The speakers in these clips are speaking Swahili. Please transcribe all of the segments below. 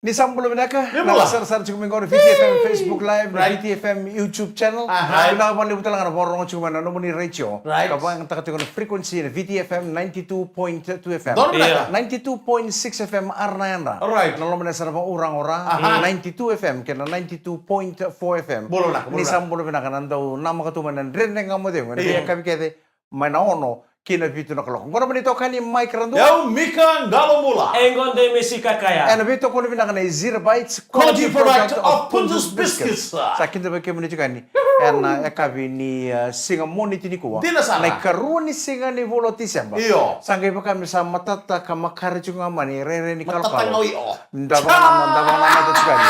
Ni sambulo binaka Nimula. nalasar-sar cukup mengkau VTFM Facebook Live, VTFM YouTube channel. Bila kapan lihat lang na borong cukup mana nomor ni ratio. Right. Kapag ang takot frekuensi VTFM 92.2 FM. Doon binaka? 92.6 FM Arnayanda. Alright. Nalong mana sa orang-orang 92 FM kena 92.4 FM. Bolo na, Ni bolo na. sambulo binaka nandaw nama katuman nan rene ngamo deo. Kaya kami kete manaono kina vitu na kalok. Ngora manito kani Mike Randu. Yau Mika Galomula. Engon de Messi Kakaya. And bito ko binaka na Zero Bites Quality product of Puntus Biscuits. Sa akin dapat kayo muniti kani. And ekabi ni singa moniti ni kuwa. Di na sana. Na karuan ni singa ni volotisya ba? Iyo. Sangay pa kami sa matata ka makari nga mani rere ni kalkalo. Matatangaw iyo. Ndabang naman ito kani.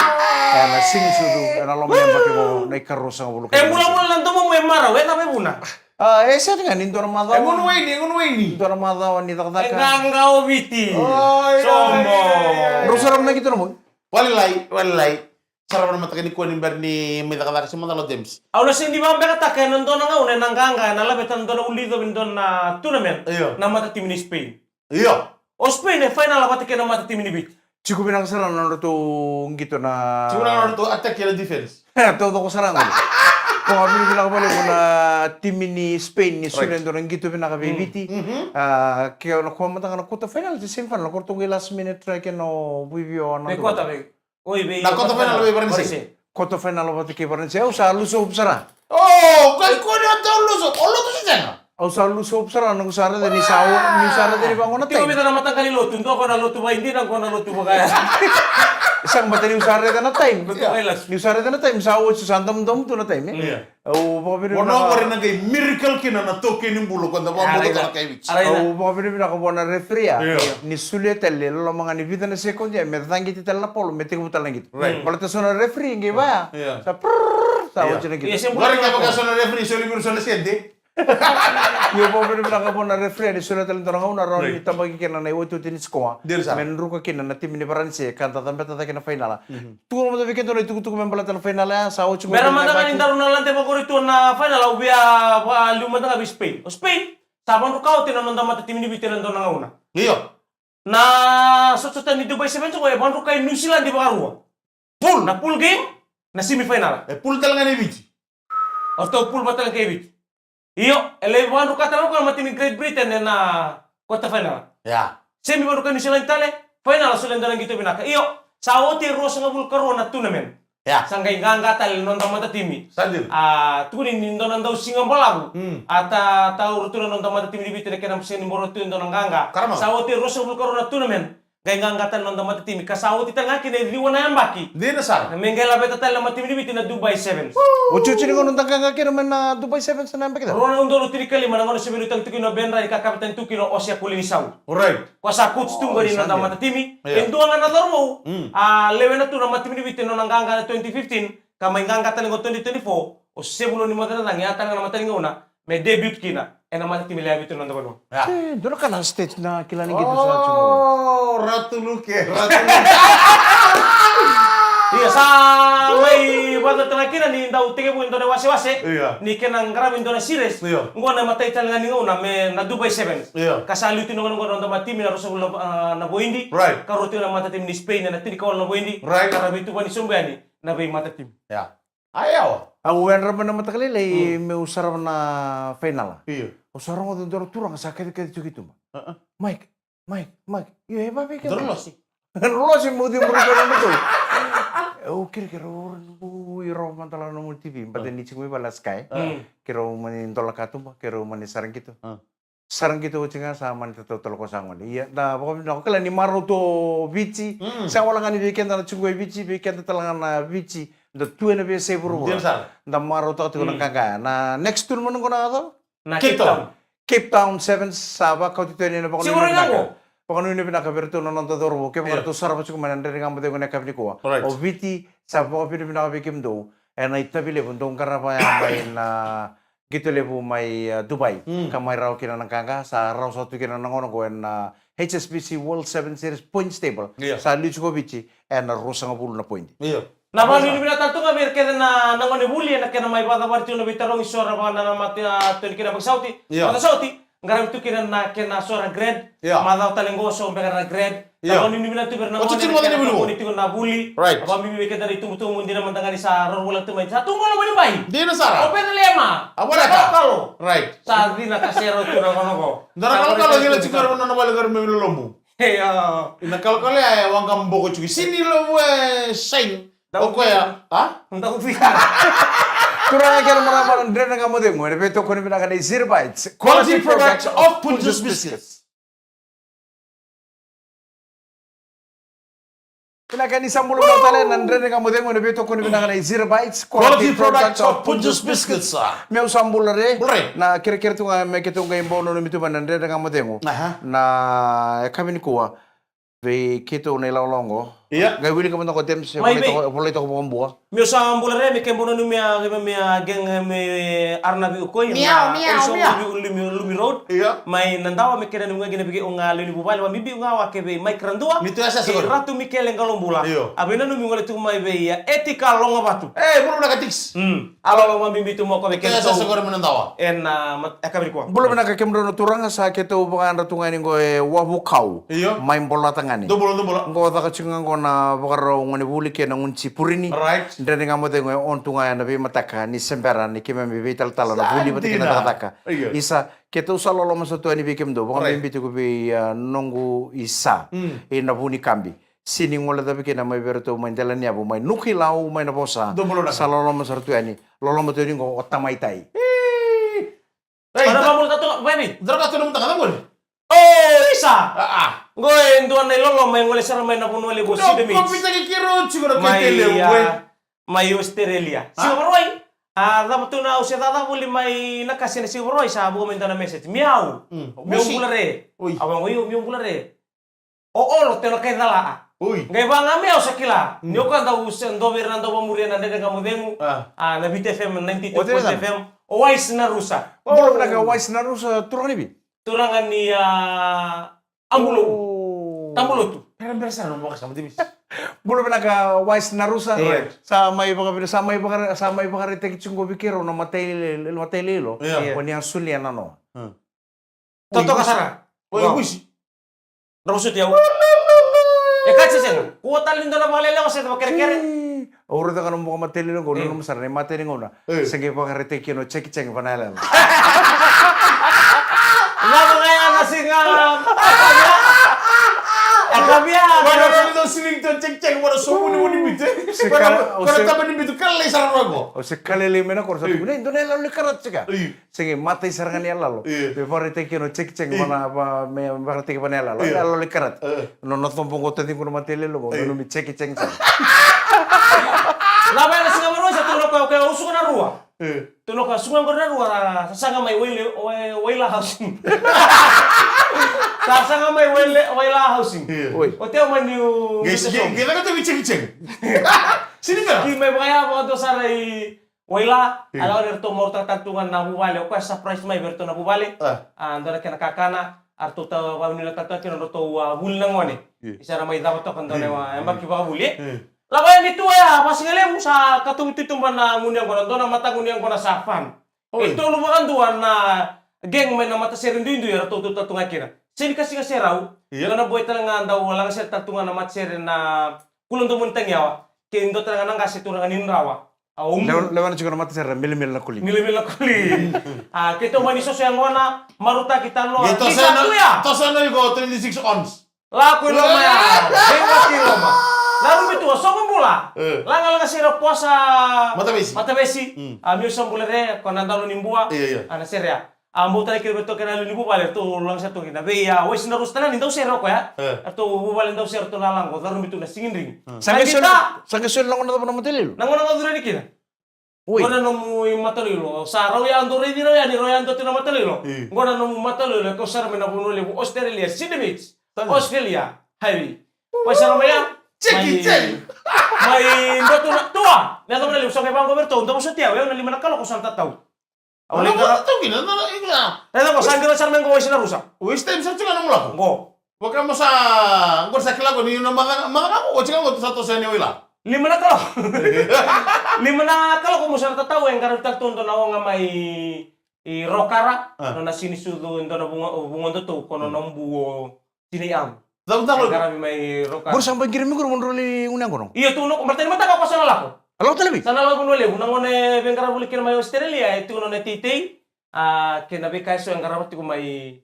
And sing sudu. And alam mo yan bakit mo na ikaru sa volo. Mula-mula lang mo may maraw, na buna. Sa nga nindo na madaw. Engon Wayne. Nindo na madaw ni takdaka. Enganggaw biti. Ay, Somo. Rosaram na gitu naman. Walilay. Sarap naman takin ni Kuan ni may nakataka si Manalo James. Aula sindi ba beka take nandun nga una nanganga na labet nandun ulido nandun na tournament Iyo. na mata tim ni Spain. Iyo. O Spain final abati ke na mata tim ni bit. Cukup binang sarang na to gitu na. Siguro na to attack yung defense. Todo ko sarang. Kung kami pinakabalik ko na team ni Spain ni Sulen doon gitu pinakabibiti. Kaya nakuha matang na quarter final di semifinal na kurtong last minute try ke no bivio na. Be kota be. Oy be. Na quarter final be Parense. Quarter final ba ti Parense o sa luso upsara. Oh, kay ko na to luso. Olo to si Jana. O sa luso upsara nang usara ni sawo ni sara din bangon na Tiko tay. bita na matang kaliloto, ndo ako na loto ba hindi na ako na loto ba kaya. Isang mata ni usara ka na time. Betul, Elas. Ni usara ka na time sawo sa sandam dom to na time. O ba pinili Wono ko rin nagay miracle kina na to kinin bulo ko na mo to kay Wich. Aray na. O ba pinili pinakabuha na referee Yeah. ni suliatelle lo mga ni vida na second ya metangi ti tala polo meti ko tala ngit. Right. Kalau ta sona referee ngi ba? Yeah. Sa prrrr sa Yeah. ocho na Iya, gitu. siyempre. Bari ka pagkaso na referee so libro sa lesente. Yo ba pinili pinakabuha na referee ni suliatelle torang una ron ni tabagi kina na iwo tutin skoa. Dir sa. Men ruka kina na tim ni Parense kanta tambe tata kina final. Tu mo tabi kento na itu tu membala tan final ya sa ocho. Meron man nga nindaro na lang mo korito na final ubia luma nga bi Spain. O Spain, sabang rukaw tinanong da mata tim ni bitiran do nga una. Iyo. Na sototan ni Dubai Sevens ko ban rukay New Zealand di bakarua. Pool. Na pool game na semifinal. Pool talaga ni Wich. O to pool batal kay bit. Iyo, ele ban rukata ko mati ni Great Britain na quarter final. Ya. Semi ban rukay New Zealand tale, final sulen da gitu binaka. Iyo, sa oti rosa nga bulkaro na tournament. Ya. Sanggay ganga tal non da mata timi. Sadil. Tunin nindo nang daw singa balagu. Hmm. Ata tau rutunan nang damata timi bibit na kenang sini moro tunin nang ganga. Karama. Sawoti rosa bulkaro na tournament. Gay ganga tal nang damata timi. Kasawoti tal nga kina liwan na yan baki. Di na sar. Na menggay labet tal na matimi bibit na Dubai Sevens. Ocho chini ko nung tangka kira man na Dubai Sevens na namba kita. Rona undolo tiri kali manangono sibiru tang tukino benra ika kapitan tukino Osia Kulinisaw. Alright. Kwasa coach tunggari nang damata timi. Yeah. Endo nga na laro. Lewe na tu na matimi bibit nang ganga na 2015. Kamay ganga tal ngo 2024. O sebulo ni mata nang yata nga mata nga una. May debut kina. Ena mata timi labi tu nang damano. Ya. Doon ka na stage na kilani gitu sa Chumo. Oh, Ratu Luke. Iya sa may bago terakhir ni daw tige mo na wase-wase. Iya. Ni kenang grabe na series. Iya. Ngo na matay tal nga ni una me na Dubai Sevens. Iya. Kasali tinu ngo na mati mi na rosa na boindi. Right. Karuti na mata tim ni Spain na tini kawal na boindi. Right. Karabi tu ba ni Sumbani na bay mata tim. Ya. Ayaw. Ang uwan raman na matakalila, may usarap na final. Iya. Usarap ko doon turang sakit kayak gitu. Mike. Iya hebat pikir. Terus. Lo sih mau dia mereka betul. Oh kira-kira orang iro mantala nomor TV. Pada ni cingui balas kai. Kira mani tolak katum, kira mani sarang gitu. Sarang gitu cenga sama ni total ko sangon. Iya, dah pokoknya aku kalau ni maru to bici. Saya walang ni weekend na cingui bici, weekend talangan na bici. Da tuwe na biasa buru. Dia sar. Da maru to ko nang kaka. Na next tour mo nang na to? Na Cape Town. Cape Town Sevens Sabah kau tito ni na pokoknya. Siguro nga mo. Pokoknya ini pinakaberto na nang tadoro. Kaya mga to sarap sa kumanan rin ang matay ko na kapni ko. Alright. O viti sa pokoknya pinakabikim do. And ay tabi lepo dong karena pa may na gitu lepo may Dubai. Kamay raw kina ng kanga sa raw sa tu kina ng ono ko na HSBC World 7 Series point stable. Yeah. Sa Lichukovici and rusa nga pulo na point. Iya. Na ba ni binata tu nga mer kaya na nangone buli na kaya may bata barti na bitarong isora ba na mati tun kina bagsauti. Yeah. Bagsauti. ngaram tu kena suara grade. Yeah. Madau talengoso pegana grade. Yeah. Kalau mimi tu berna Oh, tu cuma tadi dulu. Itu na bully. Right. Apa mimi ke dari tunggu dina mantangani sa rola tu mai. Satu ngono mani bai. Di na Sara. Open lema. Apa laka? Kalau. Right. Sa dina kasero tu na kono. Ndara kalau gila cikar mana na balik kami lombu. Hey, Ina kalau ya wang kambo ko cuy. Sini lo sign. Oke ya. Ah? Untuk fikir. Kurang kira meramal Andre na kamu demo. Ini betul kau ni bilang ada Zero Bites. Quality products of Punjus Biscuits. Pinakan isang mulong na talen Andre na kamu demo. Ini betul kau ni bilang ada Zero Bites. Quality products of Punjus Biscuits. Meu sambul re. Boleh. Na kira-kira tu nga may kitong game bono ni mitu ban Andre na kamu demo. Aha. Na kami ni kuwa. Ve kito na ilalongo. Iya. Gawin ka mo na ko tem siya. May Boleh to ko buwa. Meu sa ambulare me kembono no mea geng me arnabi ukoi. Miau, miau, miau. Lumi road. Iya. Mai nandawa me kena nunga gena bigi unga luni bubali wa mibi unga wa kebe mai krandua. Mitu asa seguro. Ratu Mikele ngalombula. Iyo. Abena numi ngole tu mai be ya etika longa batu. Belum nak tiks. Alo wa mimbi tu mo ko be Itu kena. asa seguro menandawa. En akabri ko. Belum na kakemro no turanga sa keto bukan ratungan ni ko wabu kau. Iya. Main bola tangani. Dubolo. Ngo ta kacungan ko na bukaro ngone buli ke na ngunci purini. Right. Ndene ngamo de ngo on tunga na be mataka ni sembera ni kime me be tal tal na buli mate na taka. Iya. Isa keto salo lo maso tuani be kemdo. Bukan Right. be ko be nongu isa. E na buni kambi. Sini ngola tapi kena mai berto main jalan ya bu mai nuki lau mai na bosa. Dubolo na. Salo lo maso tuani. Lolo mo tuani ngo otamai tai. Pada kamu tatu baby. Dara ka tunong tanga mo. Oh, isa. Ah. Ngoe nduan na lolo mai ngole sara mai na puno le bosi de mi. Kau pita ke kiro cikar ke Mai tele gue. mai Australia. Si Boroi. Da tu na usia da buli mai na kasih si Boroi sa bu menta na message. Miau. Miau bulare. Ui. Abang oi miau bulare. O lo te lo kai dala. Ui. Ngai banga miau sakila. Nyo kan da usia ndo Fernando Bamuria na de kamu demu. Na BTFM 92 FM. O wais na rusa. Belum na ka wise na rusa turang ni bi. Turangan ni Ambulo. Tambulo tu. Pero berasa no mo kasama timis. Belum na ka wise na rusa. Right. Sa may baka rete kichungo bikiro na matay lilo. Yeah. Wani ang sulia na no. Toto kasara. Oi, busi. Rusut ya. Kasi sen. Kuota lindo na malele ko sa kere-kere. Oro ta kanong mga matay lilo ko no masar ni matay ngona. Sige baka rete kino check panala. Nga mga nasinga. Akabia. Kalau siling to cek wala so muni bite. Kalau taman ni bitu kale sarang ko. O se kalele mena korsa tu ne indone lalo karat sika. Iya. Sige matay sarangan ya lalo. Iya. Before rete kino check mana apa me barate panala lalo karat. No no tompong ko tadi kuno matay lilo ko no mi check. Laba na singa maro sa tulo ko kay uso na ruwa. Tulo ka sungan ko na ruwa sasanga may wala housing. Sasanga may wala housing. Oi. O teo man yu. Guys, kita kan tuh cek. Sini kan? Ki may baya mo to sa ray wala. Alaw nito mo tatantungan na bubali. O kaya surprise may berto na bubali. Ando na kinakakana. Arto ta wa nila tatantungan no to bulang wani. Isa na may dapat to kando na embak kiba buli. Labayan dito ya, pasingale mo sa katungtitumban na ngunyang ko na doon ang mata ngunyang ko na sa fan. Ito lumakan doon na geng may na mata serin doon doon to tatungan kina. Sini kasi raw, na boy talaga daw wala kasi tatungan na mata serin na kulong tumuntang yawa. Kaya ndo talaga nang kasi turangan ninrawa. Lewan juga mati serra mil na kuli. Mil na kuli. Kito maniso siya ngona maruta kita lo. Ito sa no ko 26 ons. Lakuin lo maya. Geng kilo ma. Lalu itu sokong bola. Lang sira puasa mata besi. Ambil sambulere kon nandalo nimbua. Iya. Ana seria. Ambo tadi kira beto kena nimbu bale to lang sa to kina. Be ya wes narus tanan indau sero ko ya. Atau bu bale indau sero to lalang ko lalu itu na singin ring. Sange sol lang na na mateli. Nang nang adure ni kina. Oi. Ngona no mu matalilo. Saraw ya andore di ya ni royan to tina matalilo. Ngona no mu matalilo ko sar me na buno le Australia Sydney. Australia. Hai. Pasar maya. Cek. May ndo tua. Na to na usang kay Bangko Berto, ndo mo sa tiyaw, na lima na kalo ko santa taw. Wala ko to gina na igla. Na ko sanggira sa men ko wis na rusa. Wis time sa chika mo lako. Ngo. Wag ka mo sa ngor sa kilago ni na mga ko chika mo sa to sa ni wala. Lima na kalo. Lima na kalo ko mo sa taw en karon tagtundo na nga may i Rokara, nona sini sudu ndona bunga tu kono nombu sini am. Tahu Gara mai Rokara. Baru sampai kirim minggu mondroli unang kono. Iya tu no bertani mata ka pasal lako. Halo telebi. Sana lagu nole unangone bengkara buli kira mai Australia itu none titei kena be kaiso yang garawati ko mai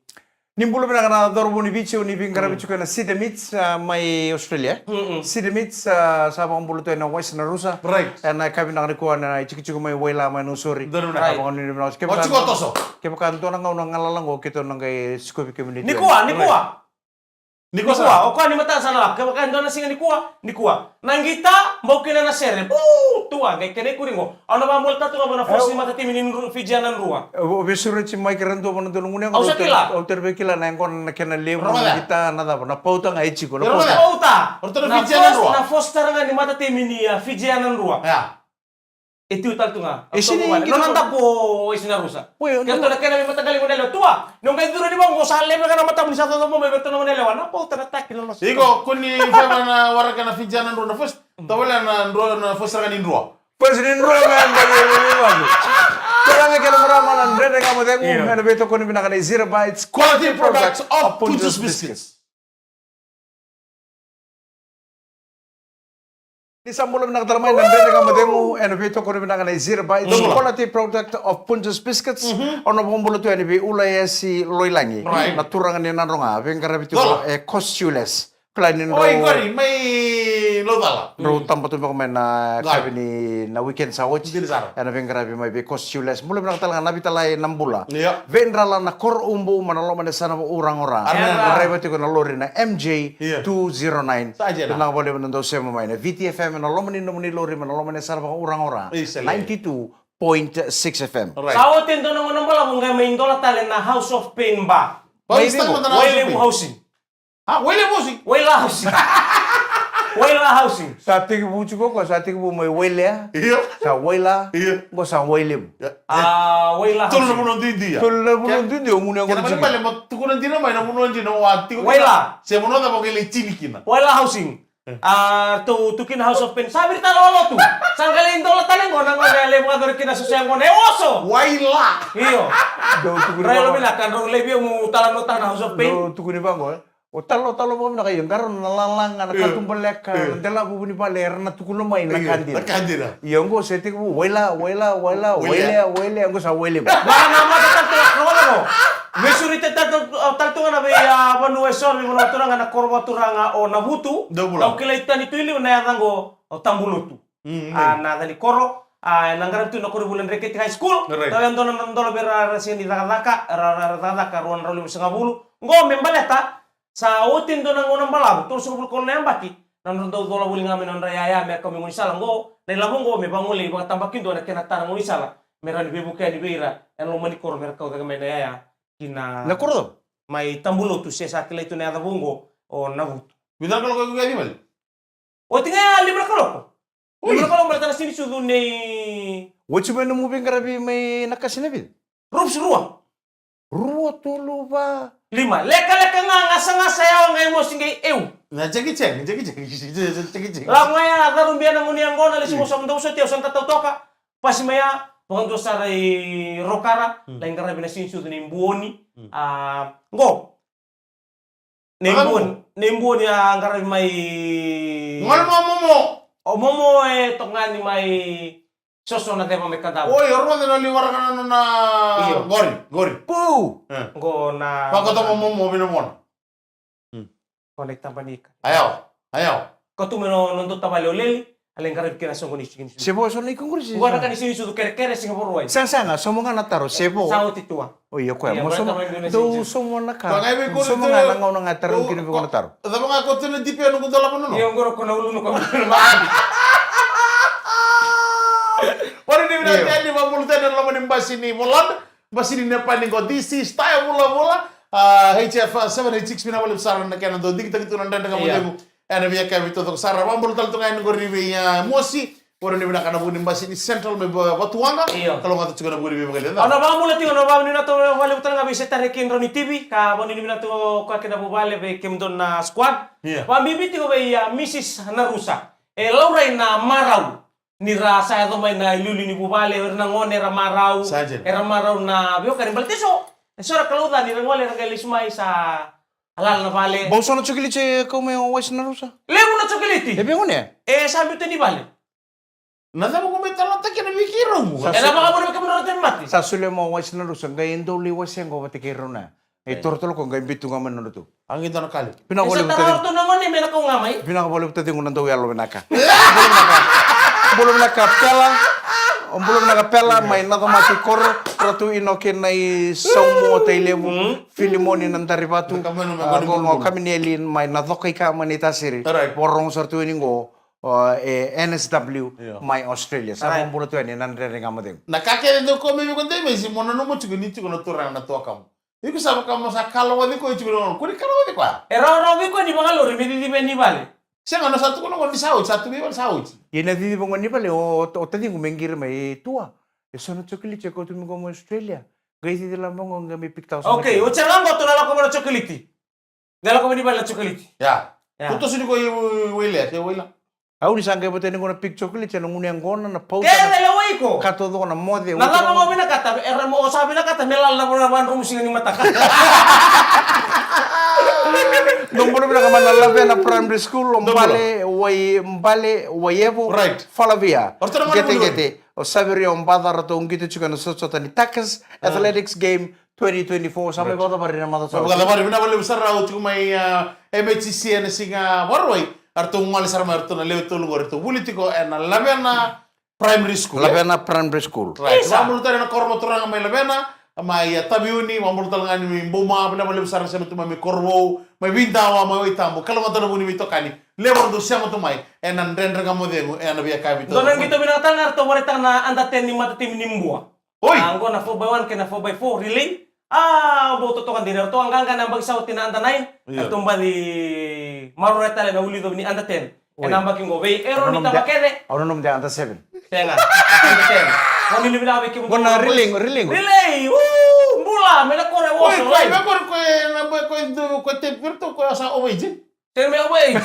Nimbulu pina kana dorbo ni bicho ni bingkara bicho kana sidemits mai Australia. Sidemits sa bambulu to na west na rusa. Right. Na kabi na ko na chikichiku mai wela mai no sorry. Dorbo na. Right. Abang ni na ke Oh, ciko toso. ke kan to na ngau na ngalalang ko kito nang kay scope community. Nikua. Niko Nikua, o kwa ni mata sana ka baka ndona singa Nikua. Nangita mau kina na sere. Tua ngai kene kuringo. Ana ba molta tu ba na fosi mata timinin fijanan rua. Obesure chi mai keren to bono tulung unang. Au sakila. Au terbe kila na kon na kena lew Romada. kita na da na pauta ngai chiko. Na Romada. pauta. Pauta. Orto na Na fijanan fos rua. na foster nga ni mata timini fijanan rua. Ya. Itu tal tu nga. Sini No kita- nanda po isina rusa. Weh, Kaya to na kena mi mata gali mo nelo tua. Nung kay duro di ba ngo sale ba kana mata mo sa to mo be beto na nelo na pauta na takil no. Iko kuni fema na waraka na fijanan rua na first. Tawala na rua na first rakan indrua. Presiden ruangan bagi bagu. Kurang kena meramalan dede kamu tengok na beto ko ni binakana 0 bytes Quality products of Punjus Biscuits. Di sambulo binakatalmay na dede kamu tengok na beto ko ni binakana 0 bytes quality product of Punjus Biscuits. Ono bumbulo to ni ulay si loilangi. Right. Naturangan ni nanronga bengkara bitu Dola. costueless. Klainin Oh, ikori may lodala. Bro, tampo tu makumen na Gal. kabi ni na weekend sa watch. Hindi sara. Ana bengkara bi may be costueless. Mula binakatal nabi talay nambula. Iya. Vendrala na kor umbu manalo man sana orang-orang. Arna. Arriba tu na lori na MJ Iya. 209. Saja na. Nang boleh menendo sema main. VTFM na lo manino mani lori manalo man sana orang-orang. Isele. 92.6 FM. Alright. Sao tendo nang nang bala kung may indola talen na House of Pain ba? Bagus tang mata na Wale mo housing. Ah, wale musik. Wala housing. Wala housing. Sa tingin mo chuko ko sa tingin mo may wele. Iya. Sa wela. Iya. Go sa wele. Wala Tol na housing. mo nung dindi ya. Tul na bulan din yung muna ko Kaya naman pala mo tukunan din naman na munuan din ng wati. Wala. Siya mo na pag chinikin na. Wala housing. Tukin House of Pain. Sabi ta lolo tu. Sang kali indola talen ko nang wala mo ador kinasusayan ko na oso. Waila. Iyo. Do tukuni Relo ba? bila kan ro lebi mo talan no tan House of Pain. Do tukuni ba ko? O talo mo na kayo karon nalalang na katumbalik ka. Dala po ni baler na tukulo may nakandil. Nakandil. Iyo ko sa tingin mo wela. Ang ko sa wele. Baka naman tanto no. Mesuri tanto nga na be banu esor mo na turanga na korwa turanga o nabutu. Double. Lau kilaitan itu ili na yadango tambulutu. Na dali koro nanggaran tu na koro bulan reket high school. Right. Tawen dono nandolo bera rasin di daka ruan roli singabulu. Ngo membaleta sa utin do nang unang balabu tur sa bul kolna baki. Nan do dola buli ngami nan raya me kami ngunisala ngo na labong ngo me banguli bang tambakin do na kenata nang ngunisala. Meran bebu kaya di beira en lo mani koro merka daga me daya kina Na kurdo. mai tambulutu se sa kila itu na yadabungo o nabutu. Bidang kalau kau gani mal. O tinga libra kaloko. Libra kaloko mereka sini sudu ni What's mo mo bengkarabi may nakasinabil? rups ruang. Ruwa tulo ba? 5. Leka-leka nga ngasa-ngasa yaw ngay mo singgay ew. Na cek. Lang ngaya darum biya namun yang gona lisi mo sa mundo sa tiyo santa toka. Pasimaya pangando sa ray Rokara lain karena bina sini sudu ni Mbuoni. Ngo. Nembuoni ang karena may Ngal mo. o momo tonga ni may soso na tema may kadabo. Oh, yorma na liwara ka na Iyo. gori. Poo! Ngo na Pagkata mo binamon. konekta panika. Ayaw. Katumeno nondot tabale oleli, aleng karib kina songo ni chikin. Sebo so na ikongkursi. Gua kan sini sudu kere-kere Singapore wai. Sanga somo nga nataro sebo. Sao titua. Oh iya ko Iya, mo berarti somo. orang Indonesia Do itu. somo na ka. Bangay ko Somo nga langaw na nga taron kini ko nataro. Tapi nga ko tinu dipi ano ko dala pa no. Iya ngoro kono ulu no kono maabi. Wala ni na ni ba multa na laman ng basini mulan. Basini na pa ni ko this is tayo mula. HF 786 pinawalip saran na kaya do dig tag tunan dan ka mo Iya. demo. Ana biya kami to sara ba multa to ngayon ko ribe ya mosi. Wala ni na kana bunin basini central me batuanga. Iya. Kalau nga to siguro buri be maganda. Ano ba mula tingo no ba ni nato wale utan nga bisa tarik Roni TV ka boni ni nato ka kina po bale be kemdon na squad. Iya. Wa bibiti ko be Mrs. Narusa. Laura na Marau. nirasa ito may na iluli ni bubale or nangon era marau Sajen. era marau na biyo kanin baltiso sora kaluta ni rangwale rangalismay sa halal na bale Bau sono chocolate como é o wais na rusa. lemo na chocolate É bem onde? sabi ito ni bale Nasa mo kumita lang tayo na bikiro mo. era baka mo na kamunod natin mati Sa sule mo wais na rusa, ngayon daw liwas yang ko patikiro na. Tortolo ko ngayon bitu nga man to. Ang ito na kali. Pinakawala sa mo tarawar tadi. to nangon ni may nakaw ngamay Pinakawala mo tadi ngunang daw yalo naka. Belum naka pela. Belum naka pela may nakamati kor ratu inoke na saumo tailemu filimoni nan daribatu. Ngo kami nelin may nadokai ka manita siri. Alright. Porong sortu ini ngo NSW my Australia. Sa mo bulo to ni nan rere ngamadeng. Nakakaya ndio ko mimi konde mesi mona no mo chuguni chugono turang na to kamu. Iku sama kamu sa kalau wadi ko chugono. Kuri kalau wadi kwa. era robi ko ni baka lori may di ni bale Siya nga satu ko no di saud, satu bi saud. Yena didi bongo ni pale o tadi ngo mengir mai tua. E sono chokili cheko tu ngo mo Australia. Gai didi la bongo ngami piktau. okay o charang ko to na ko na chocolate dala ko ni bale chocolate Ya. Ya. Kuto sini ko wile, ke wila. Au ni sangke bote ni ngona pik chokili cheno nguni angona na pauta. kaya dala wai ko Kato do na mode. Nalama mo binakata, era mo sabi na kata, melal na mo naman rumusingan yung mata ka. Nung muna na kaman nalabe na primary school, mbale, wayevo, Right. falavia. Orto naman Gete mo gete. O sabiri o mbada rato ngito chuka na sosota ni Takas Athletics Game 2024. Sampai bata bari na mata Sabu sa. kada mari bina bale besar raut ko may MHC na singa warway. Arto mali sarma arto na lew tulung arto politiko na labena primary school. Labe na primary school. Right. Isa. Mamulu tayo na kormo turang may labena. May tabiuni, mamulu talang ani buma bina bale besar sa mito may korwo, may bintawa, may itambo. Kalamata na buni mito kani. Lewer do siya mo tumay. Nan render nga mo demo na biya kabi to. Doon ang kita binatang arto, warita na andaten ni mata tim nimbua. Oy. Ang na 4x1 kena 4x4, relay. Boto to kan dinner to, hanggang ka na bagsaw tinanda 9. Yeah. At tumba di marureta na uli do ni andaten. Oy. Kaya nambag yung gove, ero ni Ano tabakere. nom de anta 7. Kaya nga, andaten. Kami nilibinabi kim Gona riling. Relay! Woo! Mbula! May nakore Oy, woso. koy, bakor ko na ko tempirto ko sa origin. Tell me away!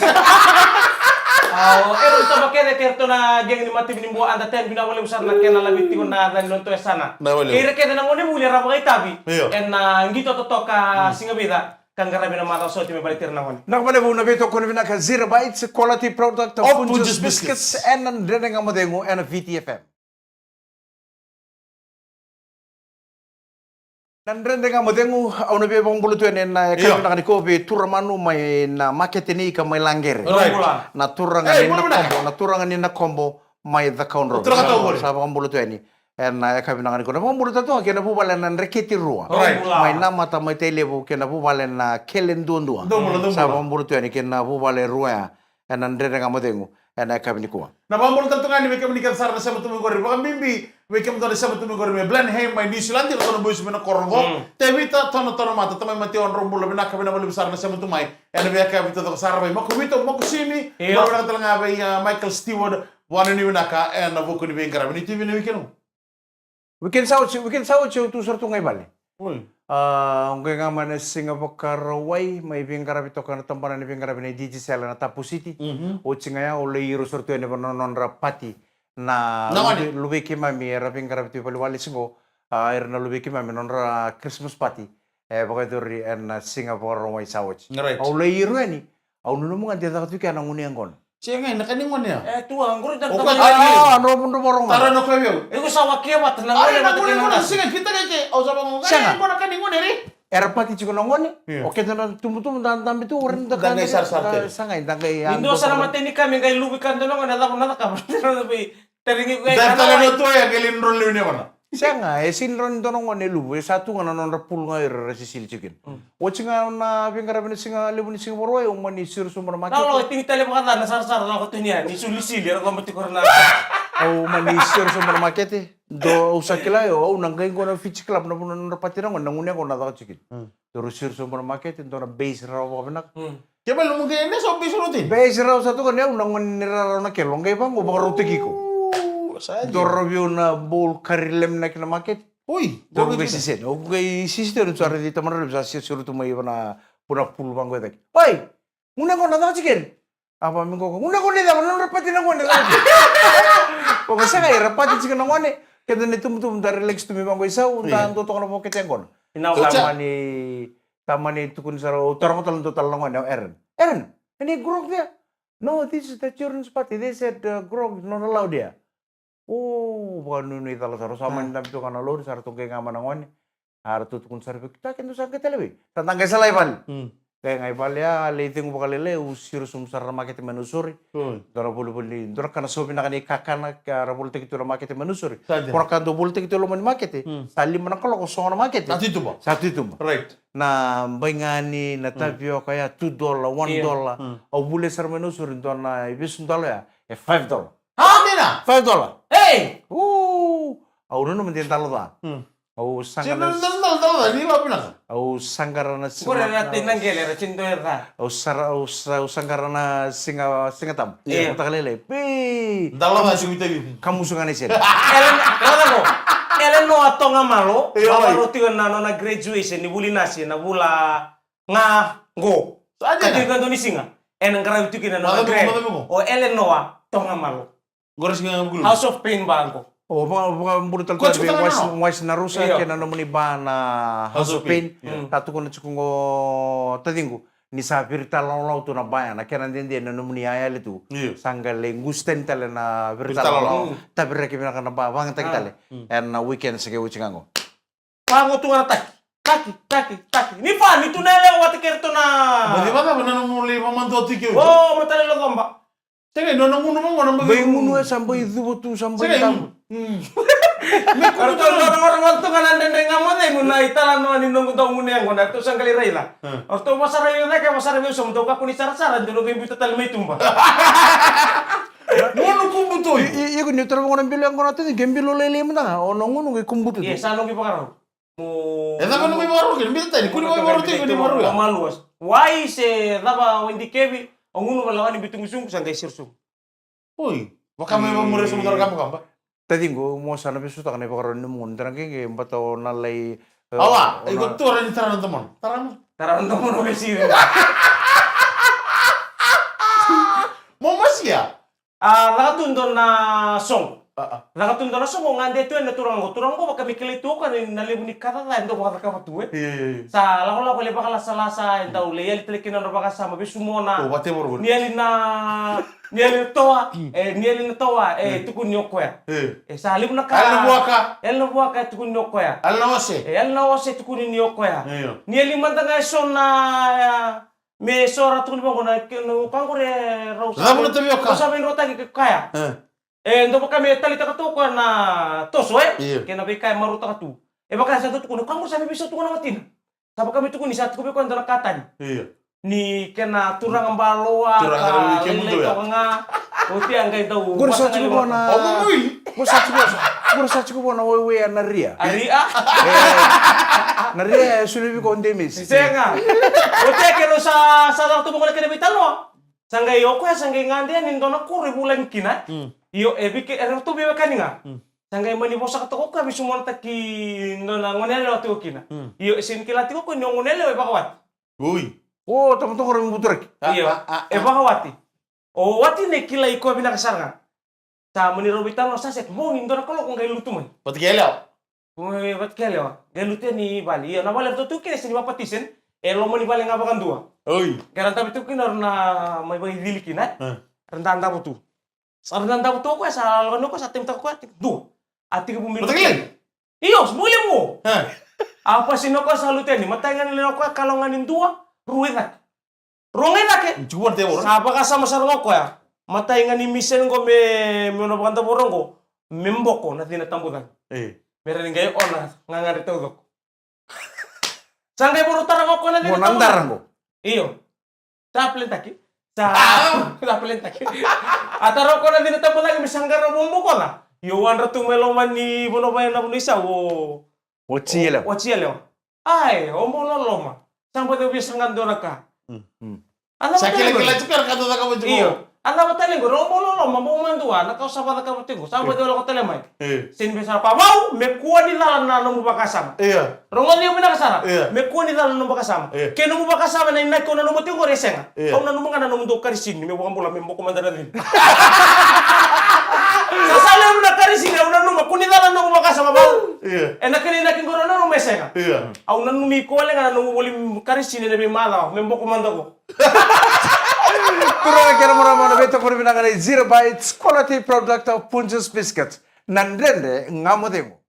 Ero ito bakere kerto na geng ni mati binimbuan andaten binawali usar na kena labit ko na dan nonto sana. Nawali. Kira kena nang uni muli raba kay tabi. Iyo. En ngito to ka singabida kang garabi na mata so ti may balitir na hon. Nakapale po na bito ko na ka Zero Bites, quality product of Of Punjus Punjus Biscuits, Biscuits. and ang dreneng ang madengo and a VTFM. Nandrende nga madengo au na bebang bulutu na Iyo. kami na ko be turamanu may na market ni ka may langere. Right. Na turang Hey, ni na bulu na. combo, na turang ni na combo may the count road. Turang ka to, Sa bang bulutu ni. And kami na ko na bang bulutu to kena po bala nan reketi ruwa. Right. May namata may telebu kena po bala na kelen duandua. Dumula. Sa bang bulutu ni kena po bala ruwa. And nandrende nga madengo and kami ni ko. Na mamulu tanto nga ni may kami kan sar na sa mutumo gori. Baka mimbi may kami doon sa mutumo gori. May Blenheim, may New Zealand, dito na buwis mo na korgo. Tevita tono mata tamay mation rumbulo bina kami na bali besar na sa mutumay. Ano biya kami to sar bay makumito makusimi. Iyo. Bawala ka talaga bay Michael Stewart. Wano ni winaka and nabuko ni Bengara. Ni TV ni weekend. Weekend sa tu sortu ngai bali. Uy. Ang nga man Singapore karaway may bingkarabito kan tampanan ni bingkarabini digital na Tapu City. O tsingaya o leiro sortu ni non rapati na Nangani? lubeki mami era bingkarabito paliwali singo era na lubeki mami non ra Christmas party. Bagai duri en Singapore karaway sawach. Right. Au leiro ni au nunu mga dia takut ka nang uni angkon. Siya nga, nakaningon niya. Tu ang guru dan O, tabi. ka- Ano mundo borong. Tara no kayo. Ego sa wakiwa tanang Ay, wala mata nakunin mo na. kinang Sige, kita kaya. O, sabi mo, Siya nga. kaya mo nakaningon eh. Era pati chiko nangoni. Yeah. Oke tan tumutum dan tambi tu orang Dangay sar-sarte. Sangay dangay. Indo sana mati ni kami kay lubikan doon nga nata ko nata ka. Teringi ko kay Dahil kana. talaga ito eh, galin rolo niya mana. Siya nga, sinron doon nga nilubo, satu nga nanon rapul nga irasisil chicken. O nga na bingkarabin singa libo ni Singapore ay umani sir sumber market. Nalo tinitali mo kata nasar-sar na ko to niya ni sulisili ko mati ko na. O umani sir sumber market eh. Do usakila yo, o nanggay ko na fitch club na puno na pati nga nangunya ko na ta chicken. Do sir sumber market do na base raw ko na. Kaya ba lumugay na sa office rutin? Base raw sa to kanya nangun niraraw na kelong kay bang ubang rutiki ko. Do review na bowl karilem na kina market. Uy, Dorong kay sisen. O kay sisen rin suara dito man rin sa sisuro tumay na puna pulbang ko ito. Hoy! Muna ko na chicken. Apa minggu ko. Muna ko nila. Muna rapati na ko nila. Pokoknya saya kayak rapat di sini ngone. Kita nih tum dari relax tuh memang gue isau. Entah untuk toko nopo kecengkon. Tamani tukun saro torong total ngone Eren. Ini grog dia. No, this is the children's party. They said grog not allowed there. Oh, bukan ini tala saro sama ni tapi tukang alur saro tungke ngaman ngone. Har tukun saro kita kan tuh sangke telewi. Tentang ke salai pal. Kayak ngai pal ya leiting bukalele usir sumsar market manusuri. Dora bulu-bulu dora kana sobi nakani kakana kara politik itu market manusuri. Kora kanto politik itu lo market. Sali mana kalau kosong market. Satu itu. Right. Na bengani na tapio kaya $2, $1. Au bule sar manusuri dona ibisun $5. Nina? $5. Hey! Au no mendin talo da. Au sangana. Ini lo bilang. Au sangkarana Pura natin nang gele cinto era. au sangkarana singa tam. Iya. Takalele. Pi. Dalam masih kita gitu. Kamu sungane sen. Elen no atonga malo. Iya, Bawa iya. roti na graduation ni buli nasi na bula nga go. Saja, Kadi kan? kan ni singa. En ngara itu kina no Mata grade. bungo. O elen no atonga malo. Gores nggak gulu. House of Pain bangko. Oh, mga burutal Kau tabi cukup wais na rusa Iya. kaya na ni ba na House of Pain. Tatu ko na chukungo tadingo ni sa virtual law to na bayan na kaya nandun din na ni ayal itu. Iya. Sanggal gusten tale na Virtual virtual law. law. Tapi reki na kana ba bang tagitale. And na weekend sige uchingango. Pango tu ngara taki. Ni pa ni tu nele wati kerto na. Bagaimana benar mulai memantu tiga? Oh, matale lo gomba. Saya nggak nonong mau Bay munu sampai itu tu sampai tam. Kalau orang tu kan anda dengar mana yang guna italan no ni nunggu tahu guna yang guna tu sangkali raila. Orto masara yang nak masara yang usum tu aku ni sara dulu yang buta tal maitumba. Mau kumbuto. Iya ko ni tara mo nang bilang ko natin gembilo lele mo na. Ono ngono kay kumbuto. Iya, sano ki pakaro. Mo. Ya tapi mau baru kan? Bisa tadi. Kuni mau baru tiga ni baru ya. Maluas. Why se daba wendi kebi ongunu balawani bitung sung sangkai sirsu. Oi, baka may mamuri sa motor kamu kamba. Tadi ko mo sana bisu tak ne pakaron mo ndarang kay bato nalay. Awa, ikut tuh orang taran teman. Taran. Taran to mo ke sir. Mau masih ya? Nakatundon na song. Nakatundon na song ngande tu na turang ko baka mikili tu kan nalibu ni kata la ndo baka ka tu. Iya. Sa la ko le baka la salasa ndo le yali telekin na baka sama bisu mo na. Oh, bate baru. Niali na toa tukun nyoko ya. Sa libu na ka. Elno buaka tukun nyoko ya. Alna ose. Elno ose tukun nyoko ya. Iya. Niali mantanga sona me sora tukun bango na kangore rausa. Zamu na tabi oka. Rausa ben rota ki kaya. Ndo baka me tali takatu ko na toso Iya. Kena be kaya maruta katu. Baka sa tukun kangore sa biso tukun matin. Sa baka me tukun ni sa tukun ko ndona katan. Iya. Ni kena turang baloa Turang ka baloa ke mundo lele ya? ko nga uti ang gay daw Guru sa chuko na. Oh, mui. Guru sa chuko na wewe na ria. aria Na ria sulubi ko ndemis. senga uti kero sa daw tumo ko kena bitalo sanggay yoko ya sanggay ngande nin dona ko bulan kina iyo ebike to biwa kaninga sanggay mani bosa ka to ko kami sumon taki ndona ngonele wa to kina iyo isin kilati ko ngonele wa bakawat Ui. Oh, teman-teman orang buturak. iyo bakawati o wati ne kila iko bina kasarga sa mani robitano sa set mo indona ko kung gay lutumay Pati gelaw. Kung wat kelewa, galute ni Bali. Na bali to kene sini bapatisen. Lo mo ni Bali nga bakan dua. Oi. Karena tapi tu kinar na may bay dilikin na. Rentanda mo tu. Sa rentanda mo tu ko sa ano ko sa tim ta ko dua. Ati ko bumili. Pati gelaw. Iyo, muli mo. Hah. Apa sino ko sa luten ni matangan nila ko kalongan nin dua. Ruinak. Rongenak ke. Cuba teh orang. Sa baka sama sa ko ya. Mataingan ni misen ko me no bakanta borong ko. Memboko na tinatambutan. Meron ngay ona ngangari todo. Sangkay puro tarang ako na dito. Mo nandarang ko. Iyo. Taplen taki. Taplen taki. Ataro ko na dito tapo lagi misanggar mo ko na. Yuwan ra tumeloman ni bono bayan na bunisa wo. Ochile. Ochile. Ay, omo loloma. Sampai tu bisangan do naka. Sakit lagi cukar kata tak kamu cukup. Iyo. Anda batali ko romo lolo mambo mandua nakausapan ka patingo. Sampai tu ko telemay. Sin bisa pa mau me kuha ni dalan na no bakasama. Iya. Rongon niyo minakasara. Iya. Me kuha ni dalan no bakasama. Keno mo bakasama na inay ko na no motingo resenga. Kung na no mga na no mundo karisin me bukan bola me mboko mandara din. Sasale mo na karisi na unan numa kunita na nung makasa mabaw. Iya. Enak ini nakin goro na nung meseka. Iya. Au nan numi ko wala nga nung wali karisi na be mala, membo komando ko. Kurang kira mura beto por binangane 0 bytes quality product of Punjus biscuits. Nandende ngamodemo.